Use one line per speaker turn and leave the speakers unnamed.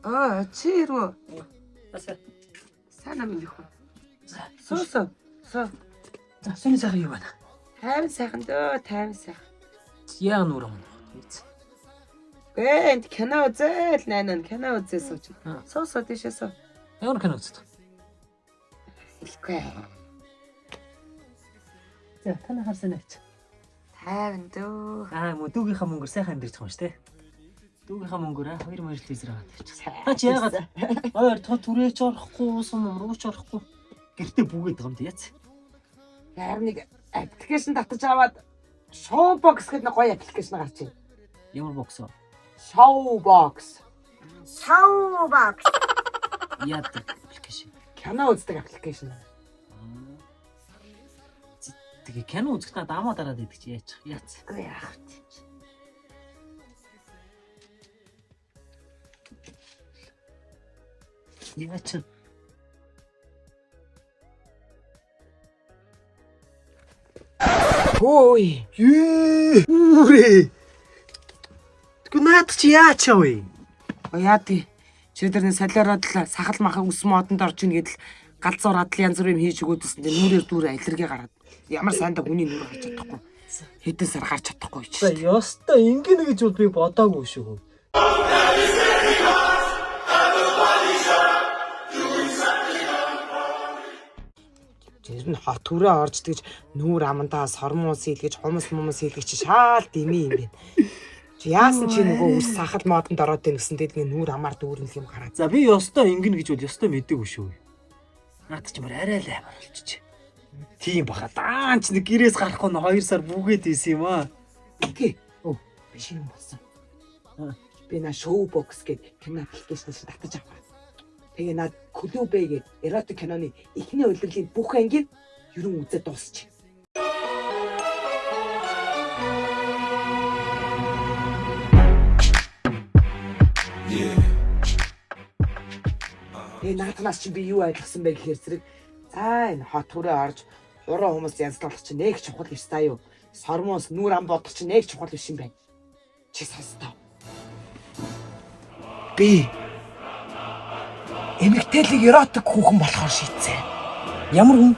Чи ирүү. Сайн юм их. Суу.
За, сони сайхан юу байна?
Тайван сайхан дөө, тайван сайхан.
Яа нүр юм.
Энд кино үзэл найнаа кино үзээ сууч. Суу тийшээ суу.
Ямар кино үздэг?
Хэлэхгүй.
За, таны харсанаач.
Тайван дөө.
Мөн дүүгийнхаа мөнгөөр сайхан амьдарч байгаа юм шүү, тэ. Дүүгийнхаа мөнгөөр 2 морил телевизээр аваад тавьчихсан. Та чи яагаад ойр тоо түрээч орохгүй, сум рууч орохгүй. Гэртээ бүгээд байгаа юм тий яц.
Харин нэг аппликейшн татаж аваад Showbox гэдэг нэг гоё аппликейшн гарч ийн.
Ямар бокс вэ?
Showbox.
Яадаг аппликейшн.
Кино үздэг аппликейшн.
Тэгээ кино үзэх та дамаа дараад идэг чи яачих яац.
Яах вэ?
Яач.
Ой,
Үрээ. Тэгвэл наад чи яач вэ?
яа тий. Чи дэрний солиороод л сахал махаг ус модонд орж ийн гэдэл галзуураад л янз бүрийн хийж өгөөдсөн дээ. Нүрээр дүүр аллерги гараад. Ямар сайндаа хүний нүр гарч чадахгүй. Хэдэн сар гарч чадахгүй ч.
За ёстой ингэнэ гэж бол би бодоагүй шүү.
Тэр нь хот түрээ орж тэгж нүүр амандаа сормуус хийлгэж хумс хийлгэж чи шаал дими юм бэ. Чи яасан чи нөгөө ус сахал модонд ороод ийн гэсэн тэгээд нүүр амаар дүүрнэх юм гараад.
За би ёстой ингэнэ гэж бол ёстой мэдээгүй шүү. Наад чи мөр арай л амар болчих. Тийм баха. Даан ч нэг гэрээс гарахгүй н 2 сар бүгээд ийсэн юм аа.
Окей. Биш юм болсон. Би на Showbox гэдэг кино аппликейшнээс татаж аваа. Тэгээ над Клубэ гэдэг эротик киноны эхний удирдлын бүх ангийг ерөн үзээд дуусчих. Наатнаас чи би юу ойлгосон бэ гэхээр зэрэг за энэ хот хүрээ орж хураа хүмүүс янзлуулах чинь нэг чухал биш таа юу. Сормоос нүур ам бодох чинь нэг чухал биш юм байна. Чи сонстоо. Би эмэгтэйлэг эротик хүүхэн болохоор шийдсэн.
Ямар хүн?